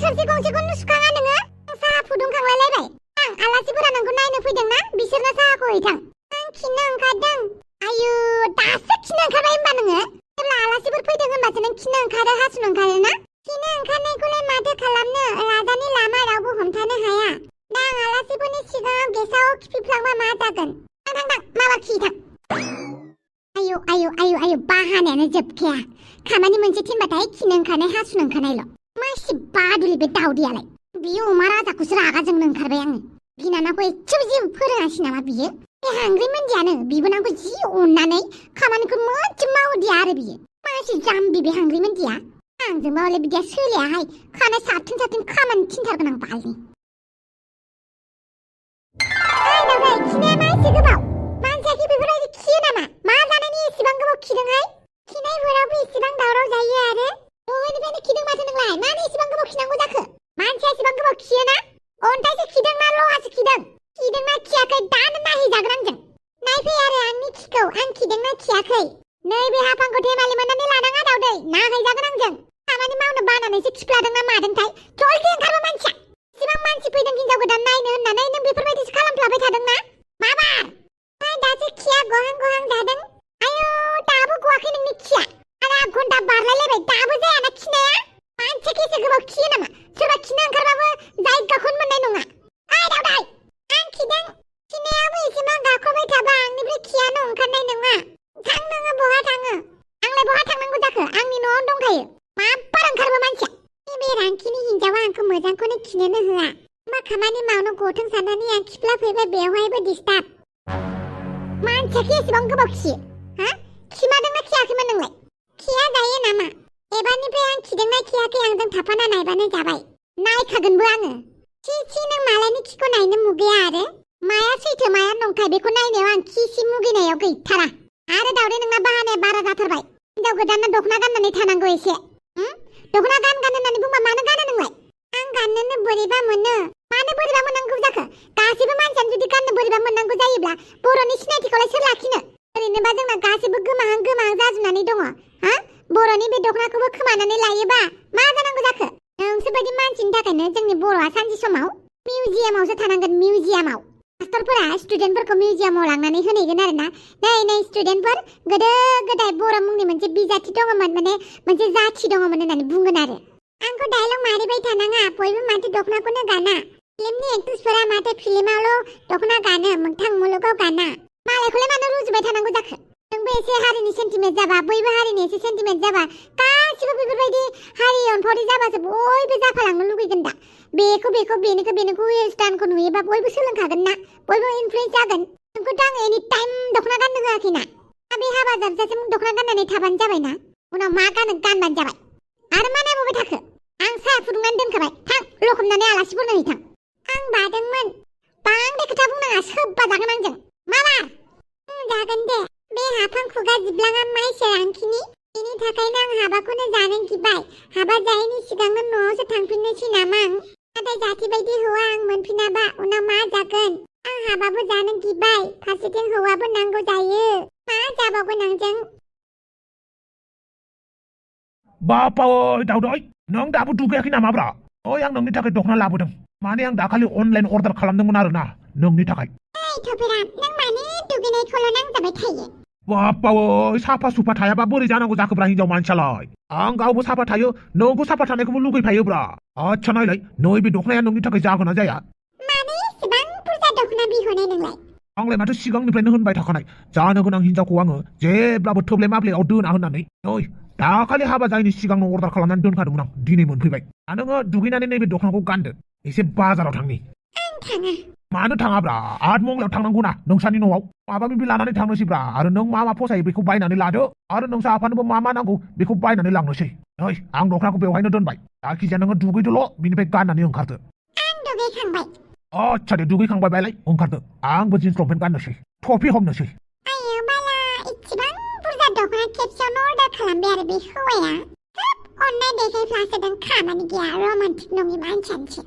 थोरसि गंसेखौनो सुखाङा नोङो? साहा फुदुंखांलायलायबाय। आं आलासिफोरा नोंखौ नायनो फैदोंना बिसोरनो साहाखौ हैथां। आं खिनो ओंखारदों। आयु दासो खिनो ओंखारबाय होनबा नोङो? जेब्ला आलासिफोर फैदों होनबासो नों खिनो ओंखारो हासुनो ओंखारो ना? खिनो ओंखारनायखौलाय माथो खालामनो रागानि लामा रावबो हमथानो हाया। दा आं आलासिफोरनि सिगाङाव गेसाव खिफिफ्लांबा मा जागोन? थां माबा खिथां। आयु बाहानायानो जोबखाया। खामानि मोनसे थिनबाथाय खिनो ओंखारनाय हासुनो ओंखारनायल'। मासि बादुलि बे दावदैयालाय। बियो अमा राजाखौसो रागा जोंनो ओंखारबाय आङो। बिनानावखौ एसेबो जेबो फोरोङासै नामा बियो? बे हांग्रि मोनदियानो बिबोनांखौ जि अननानै खामानिखौ मोजां मावदिया आरो बियो। मासि जाम्बि बे हांग्रि मोनदिया। आंजोंबा हले बिदिया सोलियाहाय। खानाय साबथिं खामानि थिनथारगोन आं बालनि। दावदै खिनाया मा एसे गोबाव? मानसिया कि बेफोरबायदि खियो नामा? मा जानायनि एसेबां गोबाव खिदोंहाय? खिनायफोरावबो एसेबां दावराव जायो आरो? दहायनिफ्रायनो खिदों माथो नोंलाय? मानो एसेबां गोबाव खिनांगौ जाखो? मानसिया एसेबां गोबाव खियोना? अन्थाइसो खिदों ना लहासो खिदों? खिदोंना खियाखै दानो नायहैजागोन आंजों। नायफै आरो आंनि खिखौ आं खिदोंना खियाखै। नैबे हाफांखौ धेमालि मोननानै लानाङा दावदै नायहैजागोन आंजों। खामानि मावनो बानानैसो खिफ्लादोंना मादोंथाय? जल्दि ओंखारबो मानसिया। इसेबां मानसि फैदों हिनजाव गोदान नायनो होननानै नों बेफोरबायदिसो खालामफ्लाबाय थादोंना? माबार? दासो खिया गहां जादों। आयु दाबो गवाखै नोंनि खिया। आधा घन्टा बारलायलायबाय दाबो जायाना खिनाया? मानसिया केसे गोबाव खियो नामा? सोरबा खिनो ओंखारबाबो जायगाखौनो मोननाय नङा। दावदै आं खिदों। खिनायाबो एसेबां गाख्रबाय थाबा आंनिफ्राय खियानो ओंखारनाय नङा। थां नोङो बहा थाङो? आंलाय बहा थांनांगौ जाखो? आंनि न'आवनो दंखायो। माब्बार ओंखारबो मानसिया। बे रांखिनि हिनजावा आंखौ मोजांखौनो खिनोनो होआ। मा खामानि मावनो गथों साननानै आं खिफ्लाफैबाय बेवहायबो डिस्टार्ब। मानसिया कि एसेबां गोबाव खियो? हा? खिमादोंना खियाखैमोन नोंलाय? खिया जायो नामा? एबारनिफ्राय आं खिदोंना खियाखै आंजों थाफाना नायबानो जाबाय। नायखागोनबो आङो। खि नों मालायनि खिखौ नायनो मुगैया आरो? माया सैथो माया नंखाय बेखौ नायनायाव आं खि मुगैनायाव गैथारा। आरो दावदै नोंना बाहानाया बारा जाथारबाय। हिनजाव गोदाना दखना गाननानै थानांगौ एसे। दखना गान होननानै बुंबा मानो गाना नोंलाय? आं गाननोनो बोरैबा मोनो। मानो बोरैबा मोननांगौ जाखो? गासैबो मानसियानो जुदि गाननो बोरैबा मोननांगौ जायोब्ला बर'नि सिनायथिखौलाय सोर लाखिनो? ओरैनोबा जोंना गासैबो गोमाहां जाजोबनानै दङ। हा? बर'नि बे दखनाखौबो खोमानानै लायोबा मा जानांगौ जाखो? नोंसोरबायदि मानसिनि थाखायनो जोंनि बर'आ सानसे समाव मिउजियामावसो थानांगोन मिउजियामाव। मास्टारफोरा स्टुडेन्टफोरखौ मिउजियामाव लांनानै होनैगोन आरोना। नै स्टुडेन्टफोर गोदो गोदाय बर' मुंनि मोनसे बिजाथि दङमोन माने मोनसे जाथि दङमोन होननानै बुंगोन आरो। आंखौ डायलग मारिबाय थानाङा बयबो माथो दखनाखौनो गाना। फिल्मनि एक्ट्रेसफोरा माथो फिल्मावल' दखना गानो मोगथां मुलुगाव गाना। मालायखौलाय मानो रुजुबाय थानांगौ जाखो? नोंबो एसे हारिनि सेन्टिमेन्ट जाबा बयबो हारिनि एसे सेन्टिमेन्ट जाबा गासिबो बेफोरबायदि हारि अनफावरि जाबासो बयबो जाफालांनो लुगैगोन दा। बेनिखौ वेस्टार्नखौ नुयोबा बयबो सोलोंखागोन ना? बयबो इनफ्लुयेन्स जागोन। नोंखौथ' आं एनि टाइम दखना गाननो होआखैना। बे हाबा जाबजासिम दखना गाननानै थाबानो जाबायना। उनाव मा गानबानो जाबाय। आरो मा नायबावबाय थाखो? आं साहा फुदुंनानै दोनखाबाय। थां लखबनानै आलासिफोरनो हैथां। आं बादोंमोन। बांद्राय खोथा बुंनाङा सोबबा जागोन आंजों। माबार? जागोन दे। बे हाफां खुगा जिबलाङा माइसो रांखिनि। बेनि थाखायनो आं हाबाखौनो जानो गिबाय। हाबा जायैनि सिगांनो न'आवसो थांफिननोसै नामा आं? नाथाय जाथि बायदि हौवा आं मोनफिनाबा उनाव मा जागोन? आं हाबाबो जानो गिबाय। फारसेथिं हौवाबो नांगौ जायो। मा जाबावगोन आंजों? बापा ओइ दावदै नों दाबो दुगैयाखै नामाब्रा? ओइ आं नोंनि थाखाय दखना लाबोदों। माने आं दाखालि अनलाइन अर्डार खालामदोंमोन आरोना नोंनि थाखाय। ओइ थफेरा नों मानो दुगैनायखौल' नांजाबाय थायो? बापा ओइ साफा सुफा थायाबा बोरै जानांगौ जाखोब्रा हिनजाव मानसियालाय? आं गावबो साफा थायो नोंबो साफा थानायखौबो लुगैफायोब्रा। आच्छा नायलाय नैबे दखनाया नोंनि थाखाय जागोन ना जाया? मानो एसेबां बुरजा दखना बिहरनाय नोंलाय? आंलाय माथो सिगांनिफ्रायनो होनबाय थाखानाय जानो गोनां हिनजावखौ आङो जेब्लाबो थोब्ले माब्लेयाव दोना होननानै। नै दाखालि हाबा जायैनि सिगांनो अर्डार खालामनानै दोनखादोंमोन आं दिनै मोनफैबाय। नोङो दुगैनानै नैबे दखनाखौ गानदो एसे बाजाराव थांनि। आं थाङा। मानो थाङाब्रा? आठमंलायाव थांनांगौ ना नोंसानि न'आव। माबा माबि लानानै थांनोसैब्रा। आरो नों मा फसायो बेखौ बायनानै लादो। आरो नोंसा आफानोबो मा नांगौ बेखौ बायनानै लांनोसै। नै आं दखनाखौ बेवहायनो दोनबाय। जायखिजाया नोङो दुगैदोल' बिनिफ्राय गाननानै ओंखारदो। आं दुगैखांबाय। आच्छा दे दुगैखांबायबालाय ओंखारदो। आंबो जिन्स लंपेन्ट गाननोसै टफि हमनोसै। आयो बाला इसेबां बुरजा दखना खेबसेयावनो अर्डार खालामबाय आरो बे हौवाया। अननाय देखायफ्लासोदों खामानि गैया रमान्टिक नङि मानसियानोसै।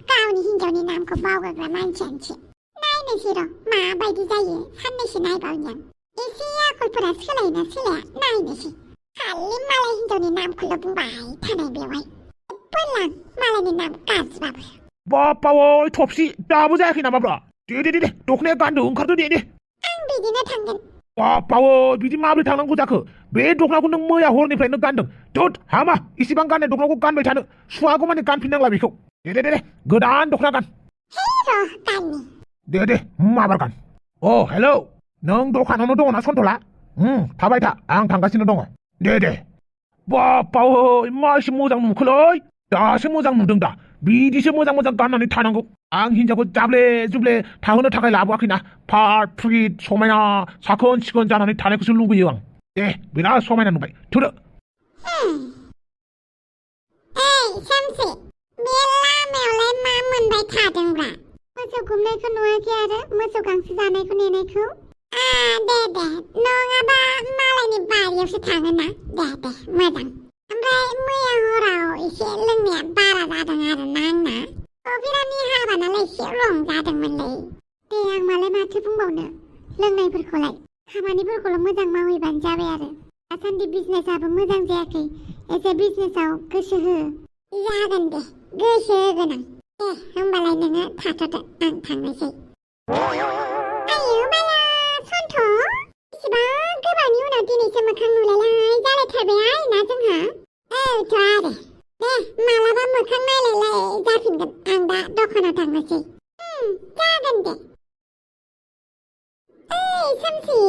गावनि हिनजावनि नामखौ बावगारग्रा मानसियानोसै। नायनोसै र' माबायदि जायो साननैसो नायबावनि आं। एसे आखलफोरा सोलायोना सोलाया नायनोसै। खालि मालाय हिनजावनि नामखौल' बुंबाय थानाय बेवहाय। मालायनि नाम गाज्रिबाबो बापावै थफसि दाबो जायाखै नामाब्रा दे दखनाया गानदो ओंखारदो दे आं बिदिनो थांगोन बापावै बिदि माब्रै थांनांगौ जाखो बे दखनाखौ नों मैया हरनिफ्रायनो गानदों दोद हामा इसिबां गाननाय दखनाखौ गानबाय थानो सुवागौ माने गानफिननांला बेखौ दे गोदान दखना गान हे र' गाननि दे माबार गान हेलौ नों दखानावनो दङ ना सन्थला थाबाय था आं थांगासिनो दङ दे बापावै मा एसे मोजां नुखोलै दासो मोजां नुदों दा बिदिसो मोजां गाननानै थानांगौ आं हिनजावखौ जाब्ले जुब्ले थाहोनो थाखाय लाबोआखैना फाट फ्रिट समायना साखोन सिखोन जानानै थानायखौसो लुबैयो आं दे बिराद समायना नुबाय थुदो सामसे बे लामायावलाय मा मोनबाय थादोंब्रा मोसौ गुमनायखौ नुवाखै आरो मोसौ गांसो जानायखौ नेनायखौ दे नङाबा मालायनि बारियावसो थाङोना दे मोजां ओमफ्राय मैया हराव एसे लोंनाया बारा जादों आरोना आंना बिरादनि हाबा नालाय एसे रं जादोंमोनलै दे आं मालाय माथो बुंबावनो लोंनायफोरखौलाय खामानिफोरखौल' मोजां मावहैबानो जाबाय आरो दासान्दि बिजनेसआबो मोजां जायाखै एसे बिजनेसआव गोसो हो जागोन दे गोसो होगोन आं दे होमबालाय नोङो थाथ'दो आं थांनोसै आयौ बाला सन्थ' इसिबां गोबावनि उनाव दिनैसो मोखां नुलायलाय जालायथारबाय आरोना जोंहा थ' आरो दे मालाबा मोखां नायलायलाय जाफिनगोन आं दा दखानाव थांनोसै जागोन दे सामसि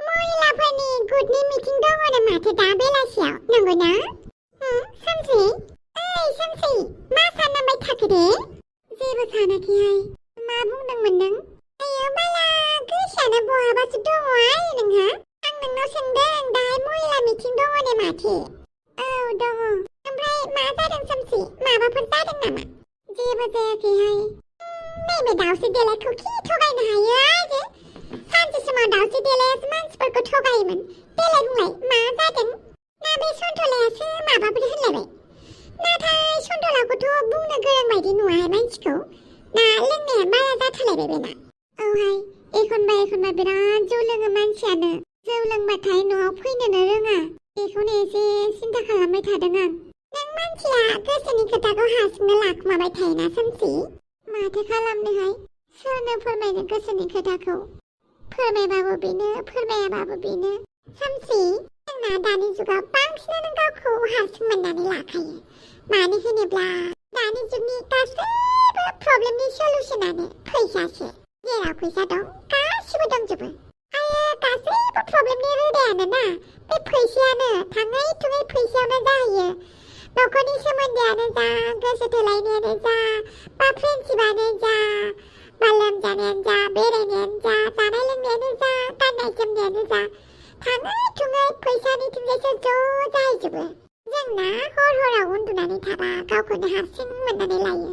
महिलाफोरनि गुटनि मिटिं दङनो माथो दा बेलासियाव नंगौना सामसि सामसि मा साननांबाय थाखो दे जेबो सानाखैहाय मा बुंदोंमोन नों आयौ बाला गोसोआनो बहाबासो दङ नोंहा आं नोंनाव सोंदों दाहाय महिला मिटिं दङनो माथो दङ ओमफ्राय मा जादों सामसि माबाफोर जादों नामा जेबो जायाखैहाय नैबे दाउस्रि देलायखौ खि थगायनो हायो आरो सानसे समाव दाउस्रि देलायासो मानसिफोरखौ थगायोमोन देलाय बुंलाय मा जादों ना बे सन्थलायासो माबाफोर होनलायबाय नाथाय सन्थलाखौथ' बुंनो गोरों बायदि नुवाहाय मानसिखौ ना लोंनाया बारा जाथारलायबाय बेना औहाय एखनबा बिराद जौ लोङो मानसियानो जौ लोंबाथाय न'आव फैनोनो रोङा बेखौनो एसे सिन्था खालामबाय थादों आं नों मानसिया गोसोनि खोथाखौ हारसिंनो लाखुमाबाय थायोना सामसि माथो खालामनोहाय सोरनो फोरमायनो गोसोनि खोथाखौ फोरमायबाबो बेनो फोरमायाबाबो बेनो सामसि जोंना दानि जुगाव बांसिनानो गावखौ हारसिं मोननानै लाखायो मानो होनोब्ला दानि जुगनि गासैबो प्रब्लेमनि सलुशनानो फैसासो जेराव फैसा दं गासिबो दंजोबो आरो गासैबो प्रब्लेमनि रोदायानो ना बे फैसायानो थाङै थुङै फैसायावनो जाहैयो न'खरनि सोमोन्दोआनो जा गोसो थोलायनायानो जा बा फ्रेन्डशिपआनो जा बा लोमजानायानो जा बेरायनायानो जा जानाय लोंनायानो जा गाननाय जोमनायानो जा थाङै थुङै फैसानिथिंजायसो ज' जाहैजोबो जोंना हराव उन्दुनानै थाबा गावखौनो हारसिं मोननानै लायो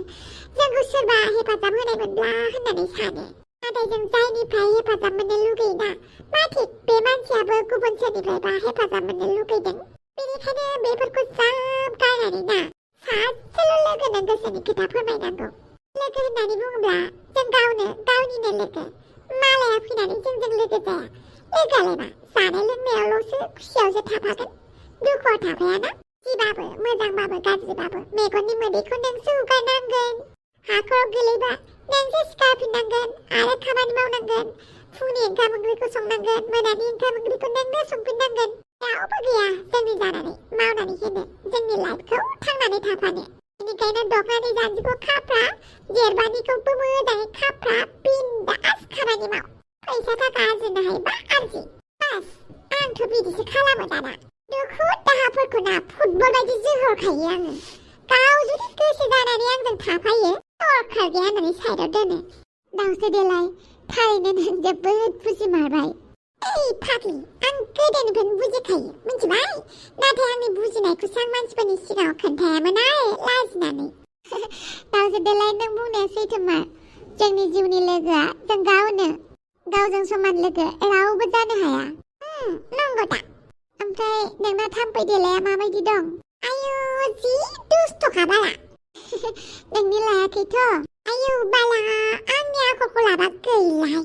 जोंखौ सोरबा हेफाजाब होनायमोनब्ला होननानै सानो नाथाय जों जायनिफ्राय हेफाजाब मोननो लुगैयोना मा थिक बे मानसियाबो गुबुन सोरनिफ्रायबा हेफाजाब मोननो लुगैदों बेनिखायनो बेफोरखौ ज्राब गारनानै ना सासेल' लोगोनो गोसोनि खोथा फोरमायनांगौ लोगो होननानै बुङोब्ला जों गावनिनो लोगो मालाया फैनानै जोंजों लोगो जाया लोगोआलाय मा जानाय लोंनायावल'सो खुसियावसो थाफागोन दुखुआव थाफायाना जिबाबो मोजांबाबो गाज्रिबाबो मेगननि मोदैखौ नोंसो हुगारनांगोन हाखराव गोलैबा नोंसो सिखारफिननांगोन आरो खामानि मावनांगोन फुंनि ओंखाम ओंख्रिखौ संनांगोन मोनानि ओंखाम ओंख्रिखौ नोंनो संफिननांगोन रावबो गैया जोंनि जानानै मावनानै होनो जोंनि लाइफखौ थांनानै थाफानो बेनिखायनो दखनानि जान्जिखौ खाफ्रा जेरबानिखौबो मोजाङै खाफ्रा बिन्दास खामानि माव फैसा थाखा आरजिनो हायोबा आरजि बास आंथ' बिदिसो खालामो दाना दुखु दाहाफोरखौ ना फुटबल बायदि जोहरखायो आङो गाव जुदि गोसो जानानै आंजों थाफायो दरखार गैया होननानै साइडआव दोनो दाउस्रि देलाय थारैनो नों जोबोद बुजिमारबाय फाग्लि आं गोदोनिफ्रायनो बुजिखायो मिथिबाय नाथाय आंनि बुजिनायखौसो आं मानसिफोरनि सिगाङाव खोन्थायामोन आरो लाजिनानै दाउस्रि देलाय नों बुंनाया सैथोमार जोंनि जिउनि लोगोआ जों गावजों समान लोगो रावबो जानो हाया नंगौ दा ओमफ्राय नोंना थाम्फै देलाया माबायदि दं आयु जि दुस्थ'खा बाला नोंनि लायाखैथ' आयु बाला आंनि आखलखौ लाबा गैला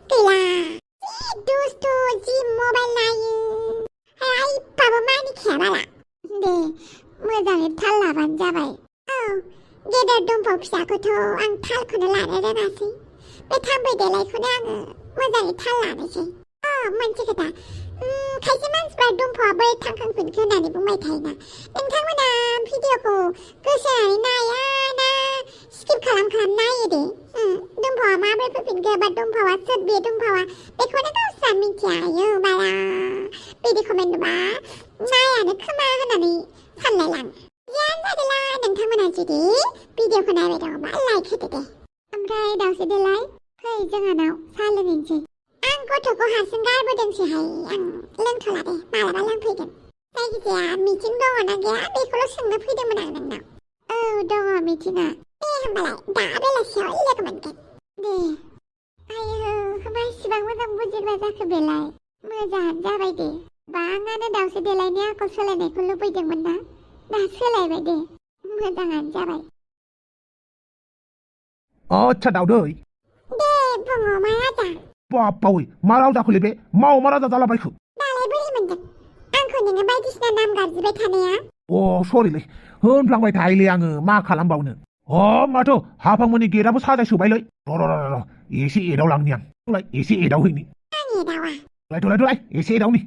जि दुस्थ' जि मबाइल नायो रायबाबो मानिखाया बाला दे मोजाङै थाल लाबानो जाबाय गेदेर दंफां फिसाखौथ' आं थालखौनो लानो रोङासै बे थाम्फै देलायखौनो आङो मोजाङै थाल लानोसै मोनसे खोथा खायसे मानसिफ्रा दंफांआ बै थांखांफिनखो होननानै बुंबाय थायोना नोंथांमोना भिडिअखौ गोसो होनानै नाया ना स्किप खालाम नायो दे दंफांआ माबोरै फैफिनखो बा दंफांआ सोर बे दंफांआ बेखौनो गावस्रा मिथिया आयौ बाला बिदि कमेन्ट नुबा नायानो खोमा होननानै सानलायलाङो जियानो जादोला नोंथांमोना जुदि भिडिअखौ नायबाय दङबा लाइक होदो दे ओमफ्राय दाउसो देलाय फै जोंहानाव साहा लोंहैनोसै आं गथ'खौ हारसिं गारबोदोंसैहाय आं लोंथ'ला दे मालाबा लोंफैगोन जायखिजाया मिटिं दङ ना गैया बेखौल' सोंनो फैदोंमोन आं नोंनाव दङ मिटिङा दे होमबालाय दा बेलासियाव लोगो मोनगोन दे आयौ होमबा इसिबां मोजां बुजिग्रा जाखो बेलाय मोजाङानो जाबाय दे बाङानो दाउसो देलायनि आखल सोलायनायखौ लुबैदोंमोन ना दा सोलायबाय दे मोजाङानो जाबाय आच्छा दाउदै दे बुङो मा राजा बाप्पावै मा राव जाखोलै बे माव मा राजा जालाबायखो दालाय बोरै मोनदों आंखौ नोङो बायदिसिना नाम गाबज्रिबाय थानाया सरिलै होनफ्लांबाय थायोलै आङो मा खालामबावनो माथो हाफांमोननि गेटआबो साजायसोबायलै र' एसे एदावलांनि आं एसे एदावहैनि आं एदावा थलाय एसे एदावनि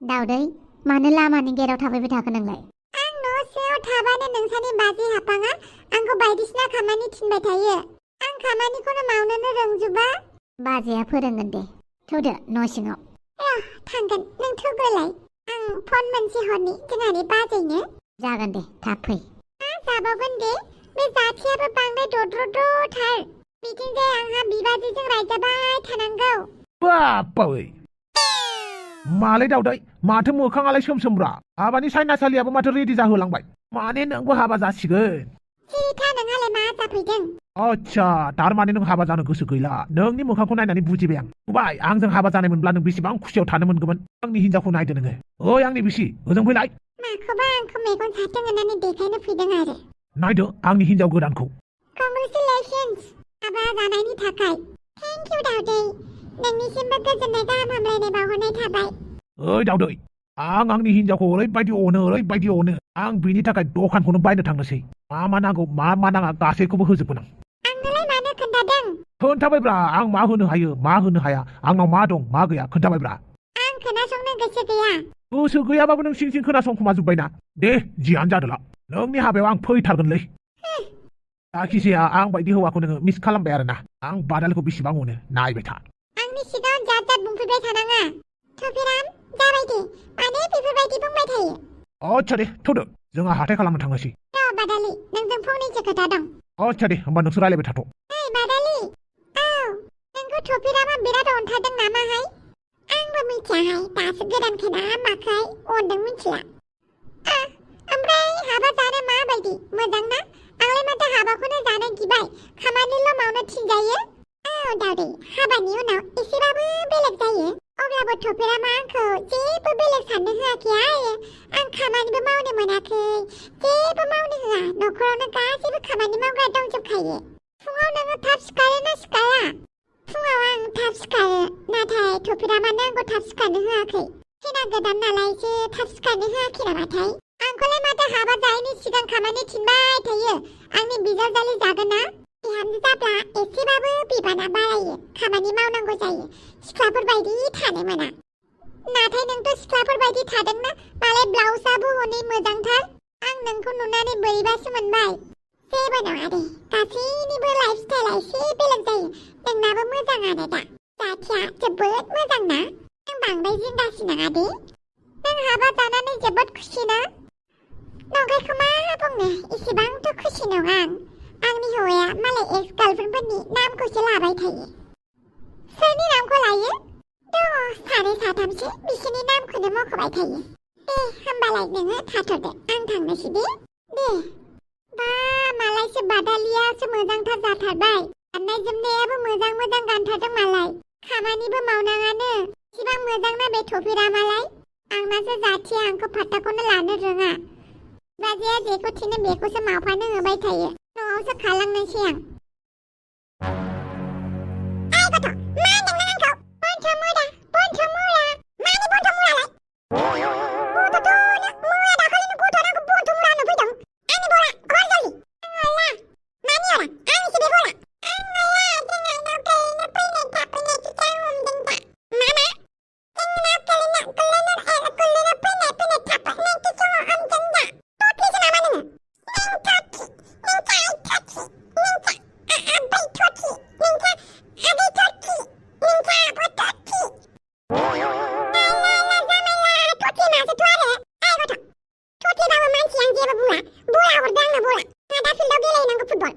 दाउदै मानो लामानि गेटाव थाबायबाय थाखो नोंलाय आं न' सिङाव थाबानो नोंसानि बाजै हाफाङा आंखौ बायदिसिना खामानि थिनबाय थायो आं खामानिखौनो मावनोनो रोंजोबा बाजैया फोरोंगोन दे थौदो न' सिङाव थांगोन नों थौग्रोलाय आं फन मोनसे हरनि जोंहानि बाजैनो जागोन दे थाब फै जाबावगोन दे बे जाथियाबो बांद्राय दद्रद्रथार बिथिंजाय आंहा बिबाजैजों रायजाबाय थानांगौ बाप्पावै मालै दाउदै माथो मोखाङालाय सोमसोमब्रा हाबानि साइनासालियाबो माथो रेडि जाहोलांबाय माने नोंबो हाबा जासिगोन सिरिथा नोंहालाय मा जाफैदों आच्छा थारमाने नों हाबा जानो गोसो गैला नोंनि मोखांखौ नायनानै बुजिबाय आं नुबाय आंजों हाबा जानायमोनब्ला नों बेसेबां खुसियाव थानो मोनगौमोन आंनि हिनजावखौ नायदो नोङो ओइ आंनि बिसि ओजों फैलाय माखौबा आंखौ मेगन साथों होननानै देखायनो फैदों आरो नायदो आंनि हिनजाव गोदानखौ कंग्रेचुलेशन्स हाबा जानायनि थाखाय थेंक इउ दाउदै नोंनिसिमबो गोजोननाय गाहाम हामलायनाय बावहरनाय थाबाय ओइ दाउदै आं आंनि हिनजावखौ ओरैबायदि अनो आं बिनि थाखाय दखानखौनो बायनो थांनोसै मा नांगौ मा नाङा गासैखौबो होजोबगोन आं आंनोलाय मानो खोन्थादों खोन्थाबायब्रा आं मा होनो हायो मा होनो हाया आंनाव मा दं मा गैया खोन्थाबायब्रा आं खोनासंनो गोसो गैया गोसो गैयाबाबो नों सिं खोनासंखोमा जोब्बायना दे जियानो जादोला नोंनि हाबायाव आं फैथारगोनलै जायखिजाया आं बायदि हौवाखौ नोङो मिस खालामबाय आरोना आं बादालिखौ बेसेबां अनो नायबाय था आंनि सिगाङाव जात बुंफैबाय थानाङा थफिराम जाबाय दे मानो बेफोरबायदि बुंबाय थायो आच्छा दे थौदो जोंहा हाथाय खालामनो थांनोसै बादालि नोंजों फंनैसो खोथा दं आच्छा दे होमबा नोंसोर रायलायबाय थाथ' ओइ बादालि नोंखौ थफिरामा बिराद अनथारदों नामाहाय आंबो मिथियाहाय दासो गोदानखायना माखाय अनदों मिथिला ओमफ्राय हाबा जानो माबायदि मोजां ना आंलाय माथो हाबाखौनो जानो गिबाय खामानिल' मावनो थिनजायो दाउदै हाबानि उनाव एसेबाबो बेलेग जायो अब्लाबो थफिरामा आंखौ जेबो बेलेग साननो होआखै आं खामानिबो मावनो मोनाखै जेबो मावनो होआ न'खरावनो गासैबो खामानि मावग्रा दंजोबखायो फुङाव नोङो थाब सिखारो ना सिखारा फुङाव आं थाब सिखारो नाथाय थफिरामानो आंखौ थाब सिखारनो होआखै खैना गोदान नालायसो थाब सिखारनो होआखै नामाथाय आंखौलाय माथो हाबा जायैनि सिगां खामानि थिनबाय थायो आंनि बिजावजालि जागोन ना बिहामजो जाब्ला एसेबाबो बिबाना बारायो खामानि मावनांगौ जायो सिख्लाफोर बायदि थानो मोना नाथाय नोंथ' सिख्लाफोर बायदि थादोंना मालाय ब्लाउसआबो हनै मोजांथार आं नोंखौ नुनानै बोरैबासो मोनबाय जेबो नङा दे गासैनिबो लाइफ स्टाइला एसे बेलेग जायो नोंनाबो मोजाङानो दा जाथिया जोबोद मोजां ना नों बांद्राय जिंगासि नाङा दे नों हाबा जानानै जोबोद खुसि ना नंखायखौ मा बुंनो एसेबांथ' खुसि नङा आंनि हौवाया मालाय एक्स गार्लफ्रेन्डफोरनि नामखौसो लाबाय थायो सोरनि नामखौ लायो दङ सानै साथामसो बिसोरनि नामखौनो मख'बाय थायो दे होमबालाय नोङो थाथ'दो आं थांनोसै दे बा मालायसो बादालियासो मोजांथार जाथारबाय गाननाय जोमनायाबो मोजां गानथारदों मालाय खामानिबो मावनाङानो इसिबां मोजां ना बे थफिरामालाय आंनासो जाथिया आंखौ फात्ताखौनो लानो रोङा बाजैया जेखौ थिनो बेखौसो मावफानो होबाय थायो न'आवसो खालामनोसै आं गथ' मा होनदों नों आंखौ बनथ' मुरा मानि बनथ' मुरालाय गथ'थ' मुरा दाखालिनो गथ'आ आंखौ बनथ' मुरा होननो फैदों आंनि बरा मानसि आं जेबो बुङा बला हरदो आंनो बला दा फिल्डआव गेलेहैनांगौ फुटबल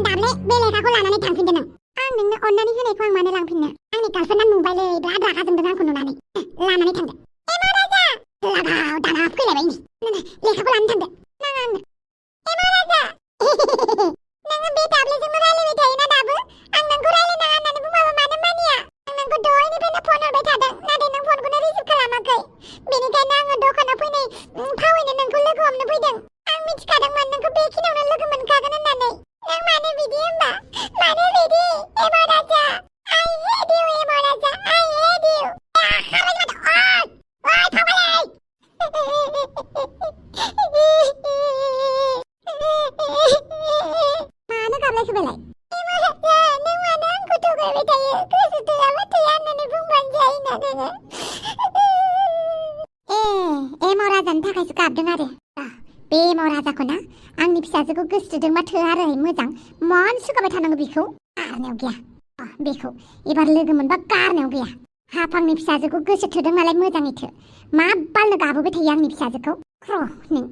दाबले बे लेखाखौ लानानै थांफिनदो नों आं नोंनो अननानै होनायखौ आं मानो लांफिननो आंनि गार्लफ्रेन्डआ नुबायलै बिराद रागा जोंदों आंखौ नुनानै लानानै थांदो एमा राजा लागाव दाना फैलायबाय नै लेखाखौ लानानै थांदो नाङा आंनो एमा राजा नोङो बे दाबलेजोंनो रायलायबाय थायोना दाबो आं नोंखौ रायलायनाङा होननानै बुंबाबो मानो मानिया आं नोंखौ दहायनिफ्रायनो फन हरबाय थादों नाथाय नों फनखौनो रिसिभ खालामाखै बेनिखायनो आङो दखानाव फैनाय फावैनो नोंखौ लोगो हमनो फैदों आं मिथिखादोंमोन नोंखौ बेखिनियावनो लोगो मोनखागोन होननानै नों मानो बिदि होनबा मानो बिदि एमा राजा I hate you एमा राजा I hate you खाबाय माथो ओइ थाबाय मानो गाबलायखो बेलाय एमा राजा नों मानो आंखौ थगायबाय थायो गोसो थोआबा थोआ होननानै बुंबानो जायोना नोङो एमा राजानि थाखायसो गाबदों आरो बे एमा राजाखौ ना आंनि फिसाजोखौ गोसोथोदोंबा थोआ आरो मोजां मान सुगाबाय थानांगौ बेखौ गारनायाव गैया बेखौ एबार लोगो मोनबा गारनायाव गैया हाफांनि फिसाजोखौ गोसो थोदों नालाय मोजाङै थो मा बालनो गाबोबाय थायो आंनि फिसाजोखौ क्र नों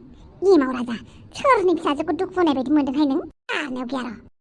एमाव राजा सोरनि फिसाजोखौ दुखु होनाय बायदि मोनदोंहाय नों गारनायाव गैया र'